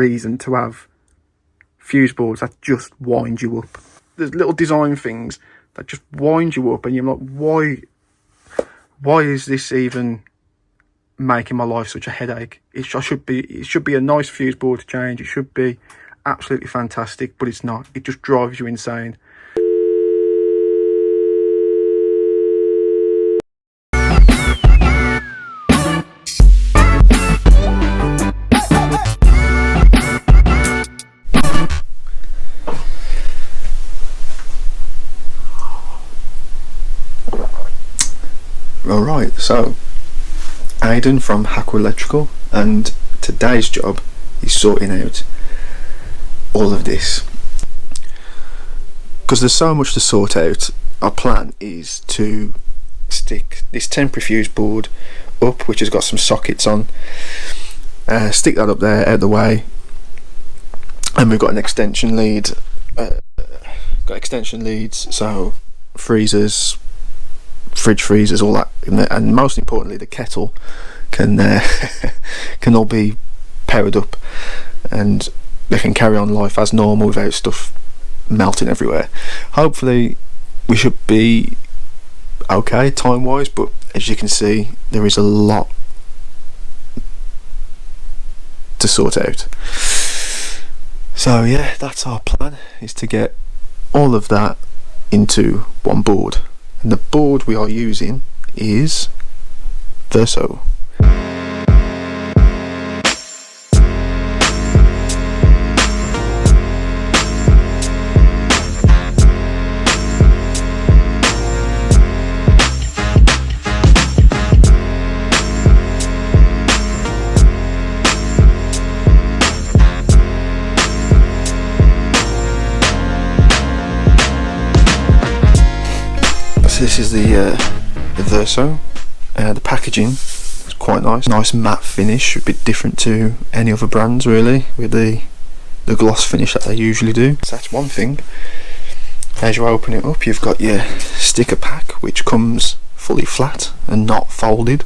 reason to have fuse boards that just wind you up. There's little design things that just wind you up, and you're like, why is this even making my life such a headache? It should be a nice fuse board to change. It should be absolutely fantastic, but it's not. It just drives you insane. Alright, so Aidan from Hacker Electrical, and today's job is sorting out all of this. Because there's so much to sort out, our plan is to stick this temporary fuse board up, which has got some sockets on, stick that up there out of the way, and we've got an extension lead, so freezers, fridge freezers, all that, and most importantly the kettle can can all be powered up and they can carry on life as normal without stuff melting everywhere. Hopefully we should be okay time wise, but as you can see there is a lot to sort out. So yeah, that's our plan, is to get all of that into one board. And the board we are using is Verso. This is the Verso. The packaging is quite nice matte finish, a bit different to any other brands really, with the gloss finish that they usually do. So that's one thing. As you open it up, you've got your sticker pack, which comes fully flat and not folded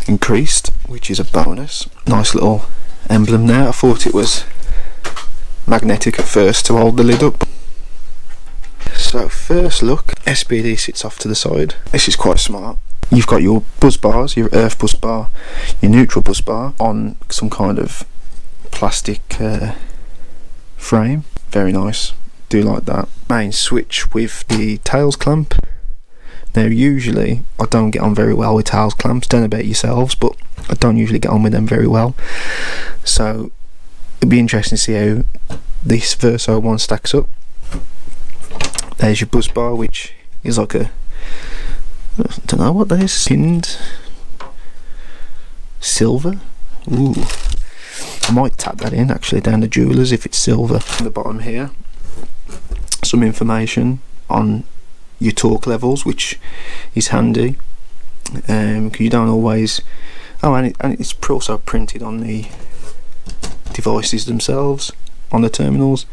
and creased, which is a bonus. Nice little emblem there. I thought it was magnetic at first to hold the lid up. So first look, SPD sits off to the side. This is quite smart. You've got your buzz bars, your earth buzz bar, your neutral buzz bar on some kind of plastic frame. Very nice, do like that. Main switch with the tails clamp. Now usually I don't get on very well with tails clamps, don't know about yourselves, but I don't usually get on with them very well. So it'd be interesting to see how this Verso one stacks up. There's your buzz bar, which is like a, I don't know what that is, pinned silver. Ooh, I might tap that in actually down the jewellers if it's silver. On the bottom here, some information on your torque levels, which is handy, because you don't always. Oh, and it's also printed on the devices themselves, on the terminals,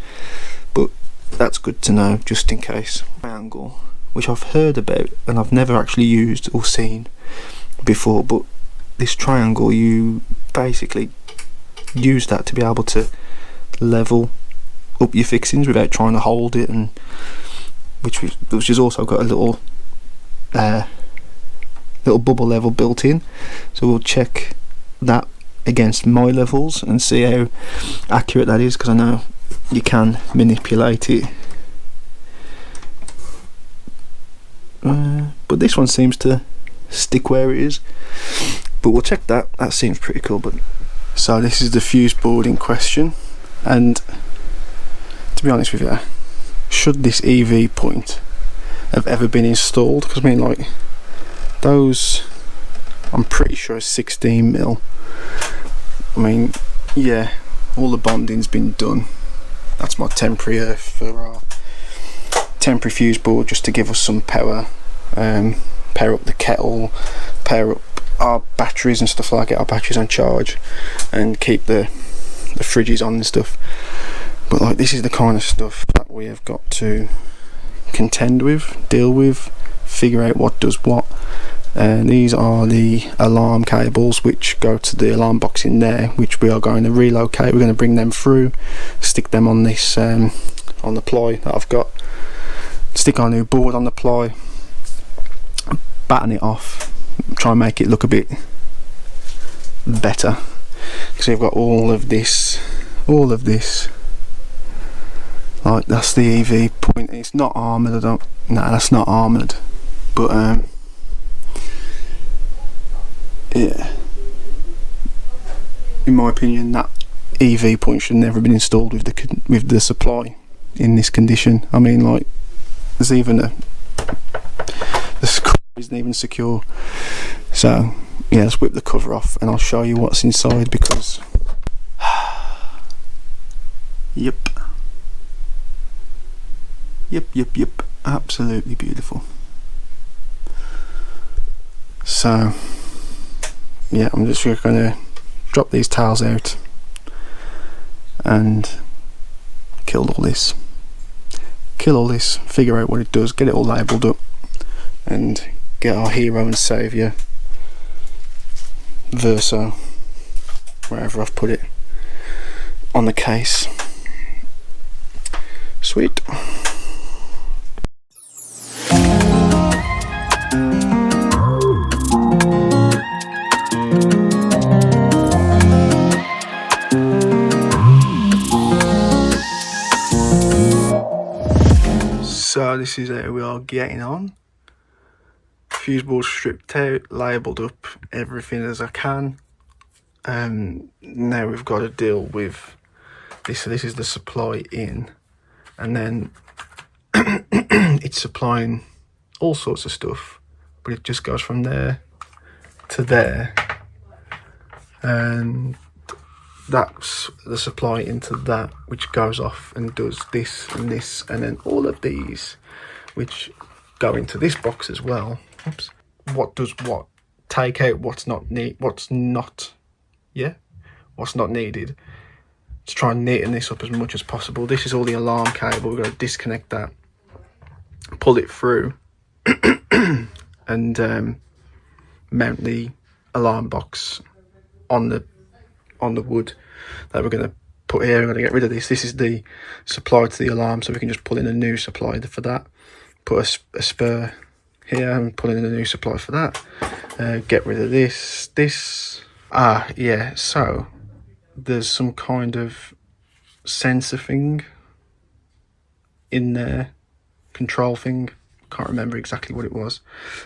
but that's good to know just in case. Triangle, which I've heard about and I've never actually used or seen before, but this triangle, you basically use that to be able to level up your fixings without trying to hold it, and which has also got a little bubble level built in, so we'll check that against my levels and see how accurate that is, because I know you can manipulate it, but this one seems to stick where it is, but we'll check that. That seems pretty cool. But so this is the fuse board in question, and to be honest with you, should this EV point have ever been installed, because I mean, like, those, I'm pretty sure, 16mm. I mean, yeah, all the bonding's been done. That's my temporary earth for our temporary fuse board, just to give us some power, power up the kettle, power up our batteries and stuff like it, our batteries on charge, and keep the fridges on and stuff. But like, this is the kind of stuff that we have got to contend with, deal with, figure out what does what, And these are the alarm cables which go to the alarm box in there, which we are going to relocate. We're going to bring them through, stick them on this on the ply that I've got, stick our new board on the ply, batten it off, try and make it look a bit better, because we've got all of this, like that's the EV point. It's not armoured, no, that's not armoured, but yeah, in my opinion that EV point should never have been installed with the supply in this condition. I mean, like, there's even the screw isn't even secure. So yeah, let's whip the cover off and I'll show you what's inside, because yep, absolutely beautiful. So yeah, I'm just going to drop these tiles out and kill all this, figure out what it does, get it all labelled up, and get our hero and saviour Verso, wherever I've put it, on the case. Sweet. So this is how we are getting on. Fuse board stripped out, labelled up, everything as I can. Now we've got to deal with this. So this is the supply in, and then it's supplying all sorts of stuff, but it just goes from there to there, and that's the supply into that, which goes off and does this and this, and then all of these which go into this box as well. Oops. What does what? Take out what's not needed, what's not needed, to try and neaten this up as much as possible. This is all the alarm cable. We're going to disconnect that, pull it through and mount the alarm box on the wood that we're going to put here. We're going to get rid of this. This is the supply to the alarm, so we can just pull in a new supply for that, put a spur here and pull in a new supply for that, get rid of this. Yeah, so there's some kind of sensor thing in there, control thing, can't remember exactly what it was,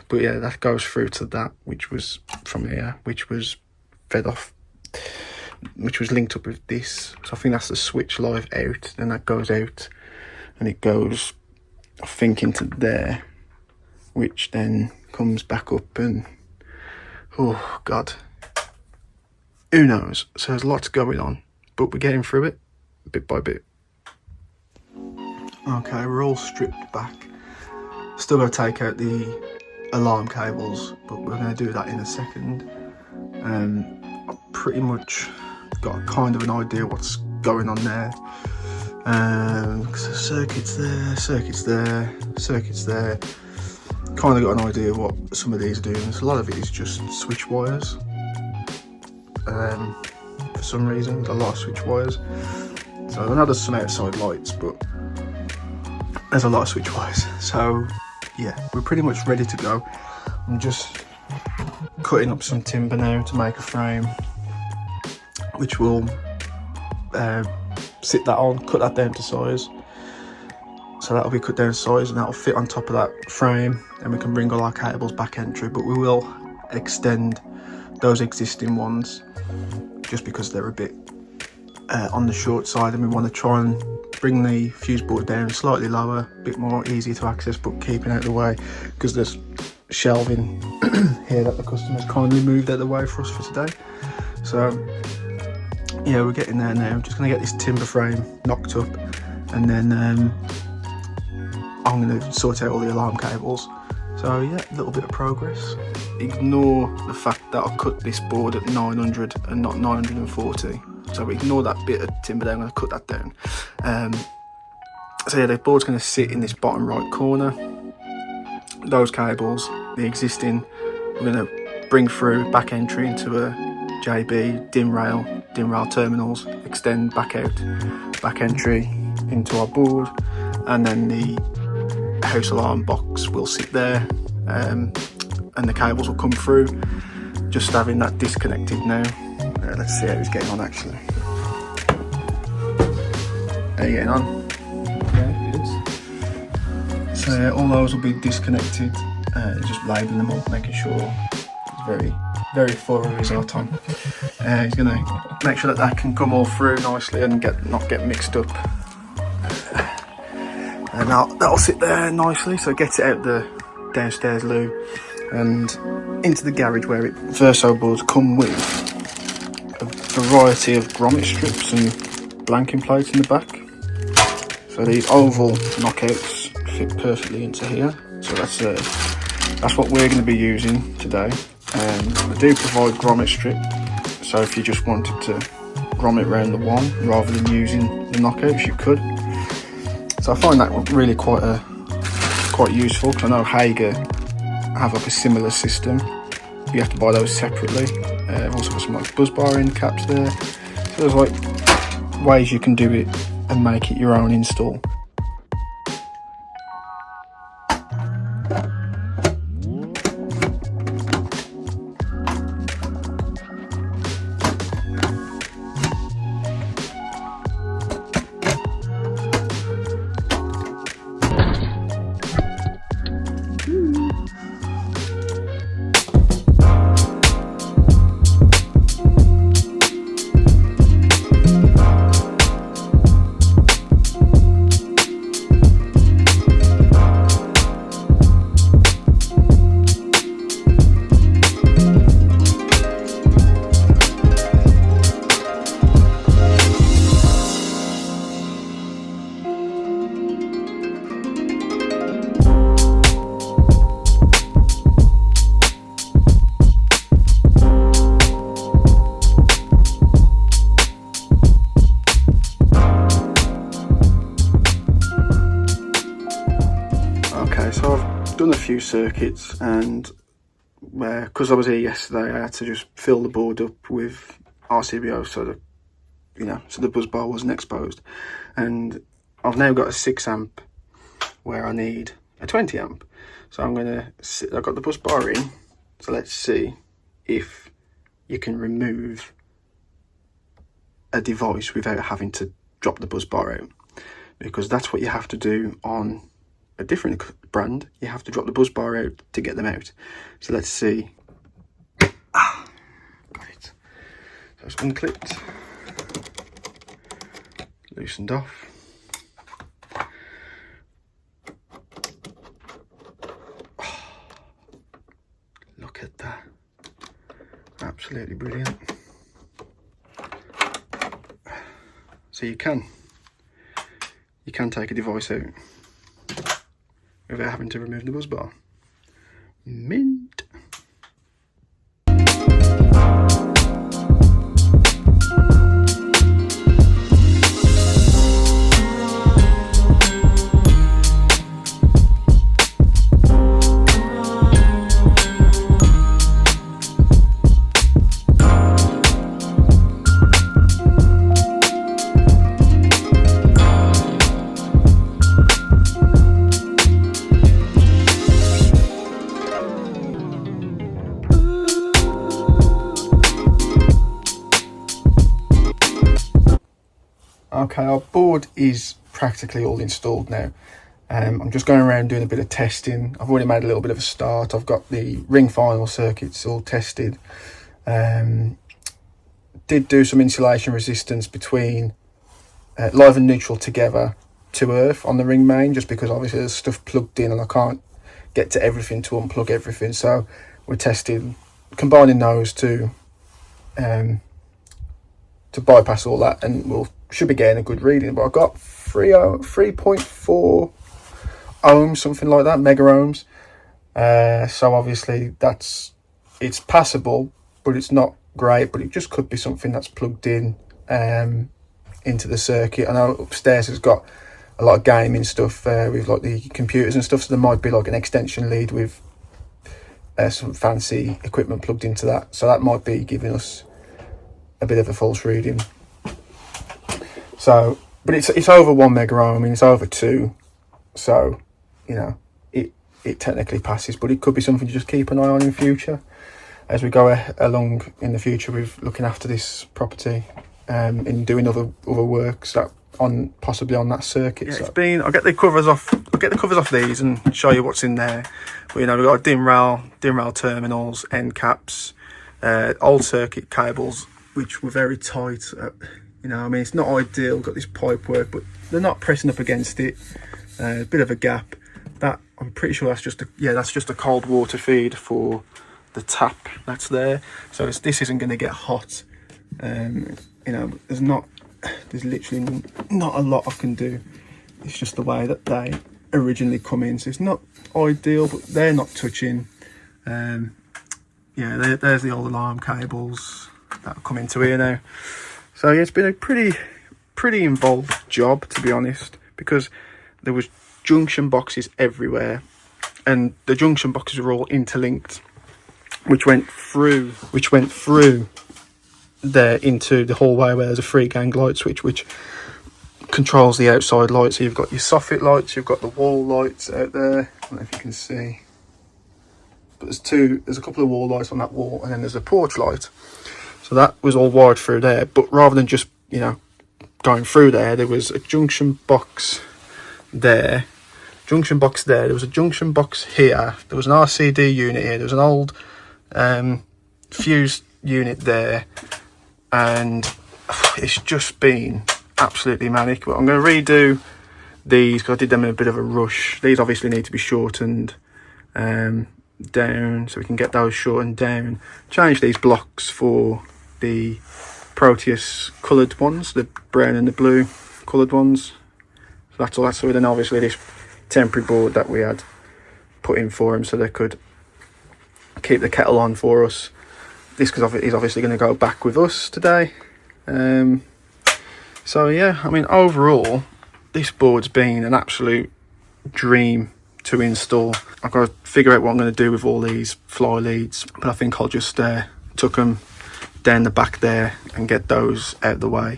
but yeah, that goes through to that, which was from here, which was fed off, which was linked up with this. So I think that's the switch live out, then that goes out and it goes, I think, into there, which then comes back up, and oh god, who knows. So there's lots going on, but we're getting through it bit by bit. Okay, we're all stripped back. Still got to take out the alarm cables, but we're going to do that in a second. I've pretty much got kind of an idea what's going on there. So circuits there. Kind of got an idea what some of these are doing. So a lot of it is just switch wires. For some reason, a lot of switch wires. So I know there's some outside lights, but there's a lot of switch wires. So yeah, we're pretty much ready to go. I'm just cutting up some timber now to make a frame, which will sit that on, cut that down to size. So that'll be cut down to size and that'll fit on top of that frame, and we can bring all our cables back entry, but we will extend those existing ones just because they're a bit on the short side, and we want to try and bring the fuse board down slightly lower, a bit more easy to access, but keeping out of the way, because there's shelving here that the customers kindly moved out of the way for us for today. So yeah, we're getting there now. I'm just going to get this timber frame knocked up, and then I'm going to sort out all the alarm cables. So yeah, a little bit of progress. Ignore the fact that I cut this board at 900 and not 940. So ignore that bit of timber there, I'm going to cut that down. So yeah, the board's going to sit in this bottom right corner. Those cables, the existing we're going to bring through back entry into a JB, DIN rail terminals, extend back out, back entry into our board, and then the house alarm box will sit there, and the cables will come through. Just having that disconnected now. Let's see how it's getting on actually. How are you getting on? Yeah, it is. So yeah, all those will be disconnected. Just labelling them up, making sure it's very thorough is our Tom. He's going to make sure that can come all through nicely and not get mixed up. And that'll sit there nicely, so it gets it out the downstairs loo and into the garage, where Verso boards come with a variety of grommet strips and blanking plates in the back. So these oval knockouts fit perfectly into here. So that's what we're going to be using today. I do provide grommet strip, so if you just wanted to grommet around the one rather than using the knockouts, you could. So I find that really quite useful, because I know Hager have like a similar system. You have to buy those separately. I've also got some like buzz bar end caps there. So there's like ways you can do it and make it your own install. So I've done a few circuits, and because I was here yesterday, I had to just fill the board up with RCBO so the buzz bar wasn't exposed. And I've now got a 6 amp where I need a 20 amp. So I've got the buzz bar in. So let's see if you can remove a device without having to drop the buzz bar out, because that's what you have to do on a different brand. You have to drop the buzz bar out to get them out. So let's see. Got it. So it's unclipped, loosened off. Look at that, absolutely brilliant. So you can take a device out without having to remove the buzz bar. Mint. Okay, our board is practically all installed now. I'm just going around doing a bit of testing. I've already made a little bit of a start. I've got the ring final circuits all tested. Did do some insulation resistance between live and neutral together to earth on the ring main, just because obviously there's stuff plugged in and I can't get to everything to unplug everything. So we're testing, combining those to bypass all that, and should be getting a good reading. But I've got 3.4 ohms, something like that, mega ohms. So obviously it's passable, but it's not great. But it just could be something that's plugged in into the circuit. I know upstairs has got a lot of gaming stuff with like the computers and stuff, so there might be like an extension lead with some fancy equipment plugged into that, so that might be giving us a bit of a false reading. So, but it's over 1 mega ohm. I mean, it's over 2, so you know it technically passes, but it could be something to just keep an eye on in future as we go along in the future with looking after this property and doing other works that possibly on that circuit. Yeah, so. It's been. I'll get the covers off. I'll get the covers off these and show you what's in there. But, you know, we've got DIN rail terminals, end caps, old circuit cables, which were very tight. You know, I mean, it's not ideal. We've got this pipe work, but they're not pressing up against it. A bit of a gap. That I'm pretty sure that's just a cold water feed for the tap that's there. So this isn't going to get hot. You know, there's literally not a lot I can do. It's just the way that they originally come in, so it's not ideal, but they're not touching. Yeah, there's the old alarm cables that come into here now. So yeah, it's been a pretty involved job, to be honest, because there was junction boxes everywhere, and the junction boxes were all interlinked, which went through there into the hallway where there's a 3-gang light switch which controls the outside lights. So you've got your soffit lights, you've got the wall lights out there. I don't know if you can see, but there's a couple of wall lights on that wall, and then there's a porch light. So that was all wired through there, but rather than just, you know, going through there was a junction box there, there was a junction box here, there was an RCD unit here, there was an old fuse unit there, and it's just been absolutely manic. But I'm going to redo these because I did them in a bit of a rush. These obviously need to be shortened down, so we can get those shortened down. Change these blocks for the Proteus coloured ones, the brown and the blue coloured ones. So that's all. So then obviously this temporary board that we had put in for them so they could keep the kettle on for us. This because he's obviously going to go back with us today. So yeah, I mean, overall this board's been an absolute dream to install. I've got to figure out what I'm going to do with all these fly leads, but I think I'll just tuck them down the back there and get those out of the way.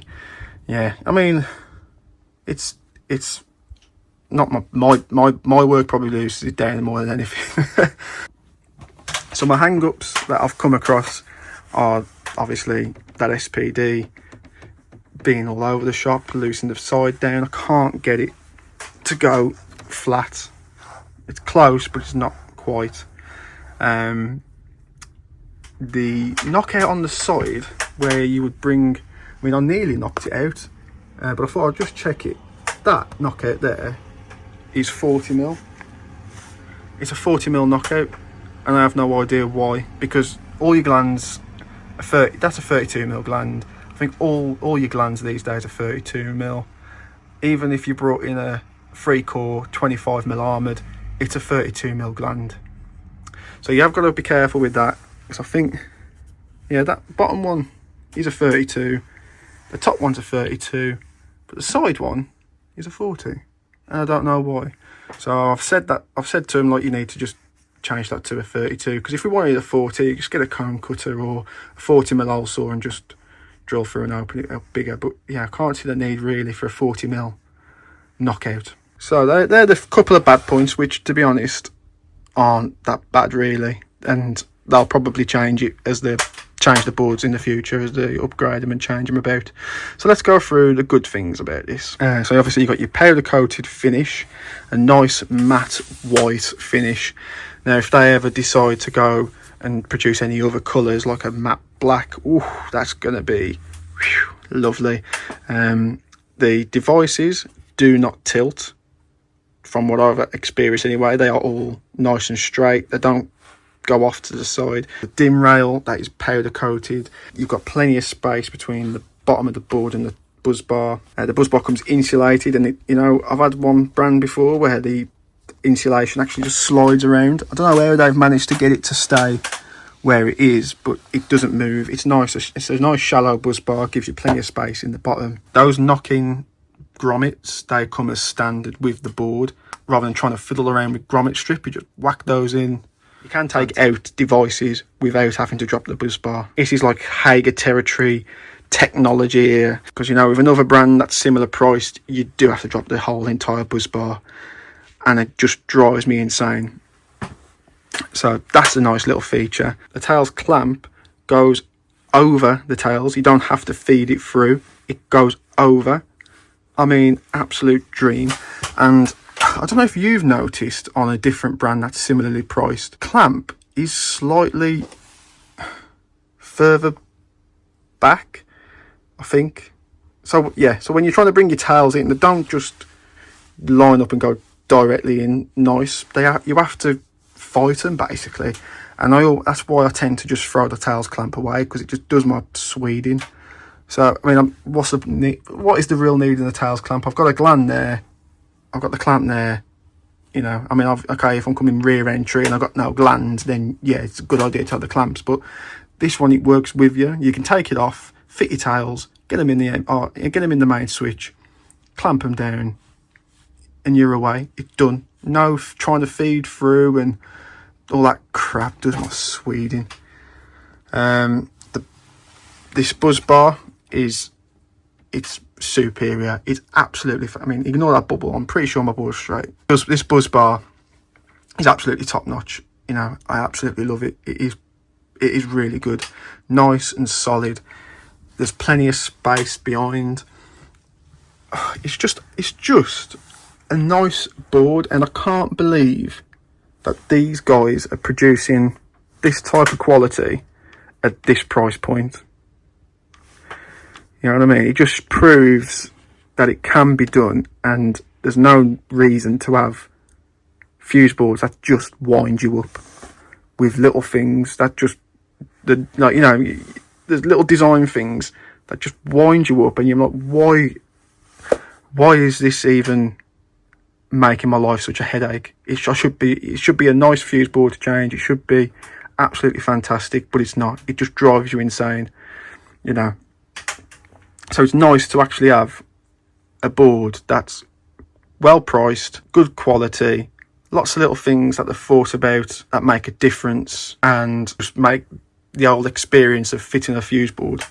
Yeah, I mean, it's not my work probably loses it down more than anything. So my hang-ups that I've come across are obviously that SPD being all over the shop, loosening the side down. I can't get it to go flat. It's close, but it's not quite. The knockout on the side where you would bring, I mean, I nearly knocked it out, but I thought I'd just check it. That knockout there is 40mm. It's a 40mm knockout, and I have no idea why, because all your glands are 30, that's a 32mm gland. I think all your glands these days are 32mm. Even if you brought in a 3-core 25mm armoured, it's a 32mm gland. So you have got to be careful with that, because I think, yeah, that bottom one is a 32, the top one's a 32, but the side one is a 40, and I don't know why. So I've said to him, like, you need to just change that to a 32, because if we wanted a 40, just get a cone cutter or a 40mm hole saw and just drill through and open it up bigger. But yeah, I can't see the need really for a 40mm knockout. So they're the couple of bad points, which, to be honest, aren't that bad really, and they'll probably change it as they change the boards in the future, as they upgrade them and change them about. So let's go through the good things about this. So obviously you've got your powder coated finish, a nice matte white finish. Now if they ever decide to go and produce any other colours like a matte black, ooh, that's gonna be lovely. The devices do not tilt, from what I've experienced anyway. They are all nice and straight, they don't go off to the side. The DIN rail, that is powder coated. You've got plenty of space between the bottom of the board and the buzz bar. The buzz bar comes insulated, and you know, I've had one brand before where the insulation actually just slides around. I don't know how they've managed to get it to stay where it is, but it doesn't move. It's nice. It's a nice shallow buzz bar, gives you plenty of space in the bottom. Those knock-in grommets, they come as standard with the board. Rather than trying to fiddle around with grommet strip, you just whack those in You can take out devices without having to drop the buzz bar. This is like Hager territory technology here, because you know, with another brand that's similar priced, you do have to drop the whole entire buzz bar, and it just drives me insane. So that's a nice little feature. The tails clamp goes over the tails. You don't have to feed it through, it goes over. I mean, absolute dream. And I don't know if you've noticed on a different brand that's similarly priced, clamp is slightly further back, I think. So yeah, so when you're trying to bring your tails in, they don't just line up and go directly in nice. You have to fight them basically, and that's why I tend to just throw the tails clamp away, because it just does my sweding. So I mean, what is the real need in the tails clamp? I've got a gland there, I've got the clamp there, you know. I mean, okay, if I'm coming rear entry and I've got no gland, then yeah, it's a good idea to have the clamps. But this one, it works with you. You can take it off, fit your tails, get them in the main switch, clamp them down, and you're away. It's done. No trying to feed through and all that crap. Does my sweding. This buzz bar it's superior. It's absolutely, I mean, ignore that bubble, I'm pretty sure my ball's straight. This buzz bar is absolutely top notch. You know, I absolutely love it. It is really good, nice and solid. There's plenty of space behind. It's just a nice board, and I can't believe that these guys are producing this type of quality at this price point. You know what I mean? It just proves that it can be done, and there's no reason to have fuse boards that just wind you up with little things that just, like, you know, there's little design things that just wind you up, and you're like, why is this even making my life such a headache? It should be a nice fuse board to change. It should be absolutely fantastic, but it's not. It just drives you insane, you know. So it's nice to actually have a board that's well priced, good quality, lots of little things that they've thought about that make a difference, and just make the old experience of fitting a fuse board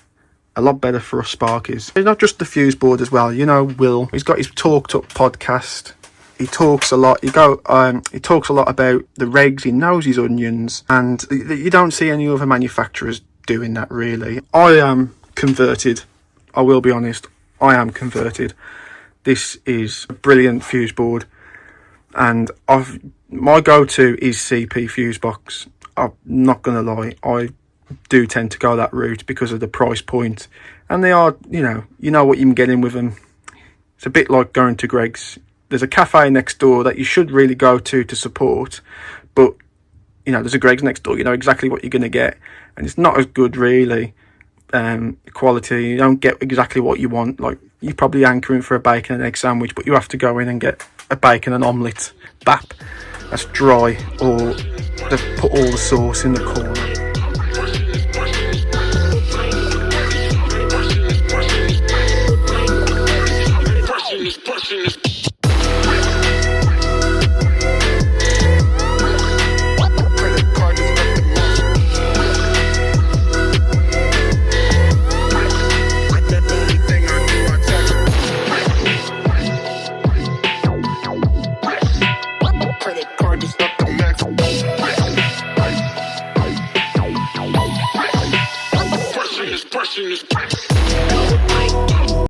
a lot better for us Sparkies. It's not just the fuse board as well. You know, Will, he's got his Talked Up podcast. He talks a lot. He talks a lot about the regs. He knows his onions, and you don't see any other manufacturers doing that really. I am converted. I will be honest. I am converted. This is a brilliant fuse board, and my go-to is CP fuse box. I'm not gonna lie. I do tend to go that route because of the price point, and they are, you know what you're getting with them. It's a bit like going to Greg's. There's a cafe next door that you should really go to support, but you know, there's a Greg's next door. You know exactly what you're going to get, and it's not as good really. Quality, you don't get exactly what you want. Like, you're probably anchoring for a bacon and egg sandwich, but you have to go in and get a bacon and omelette bap that's dry, or they've put all the sauce in the corner.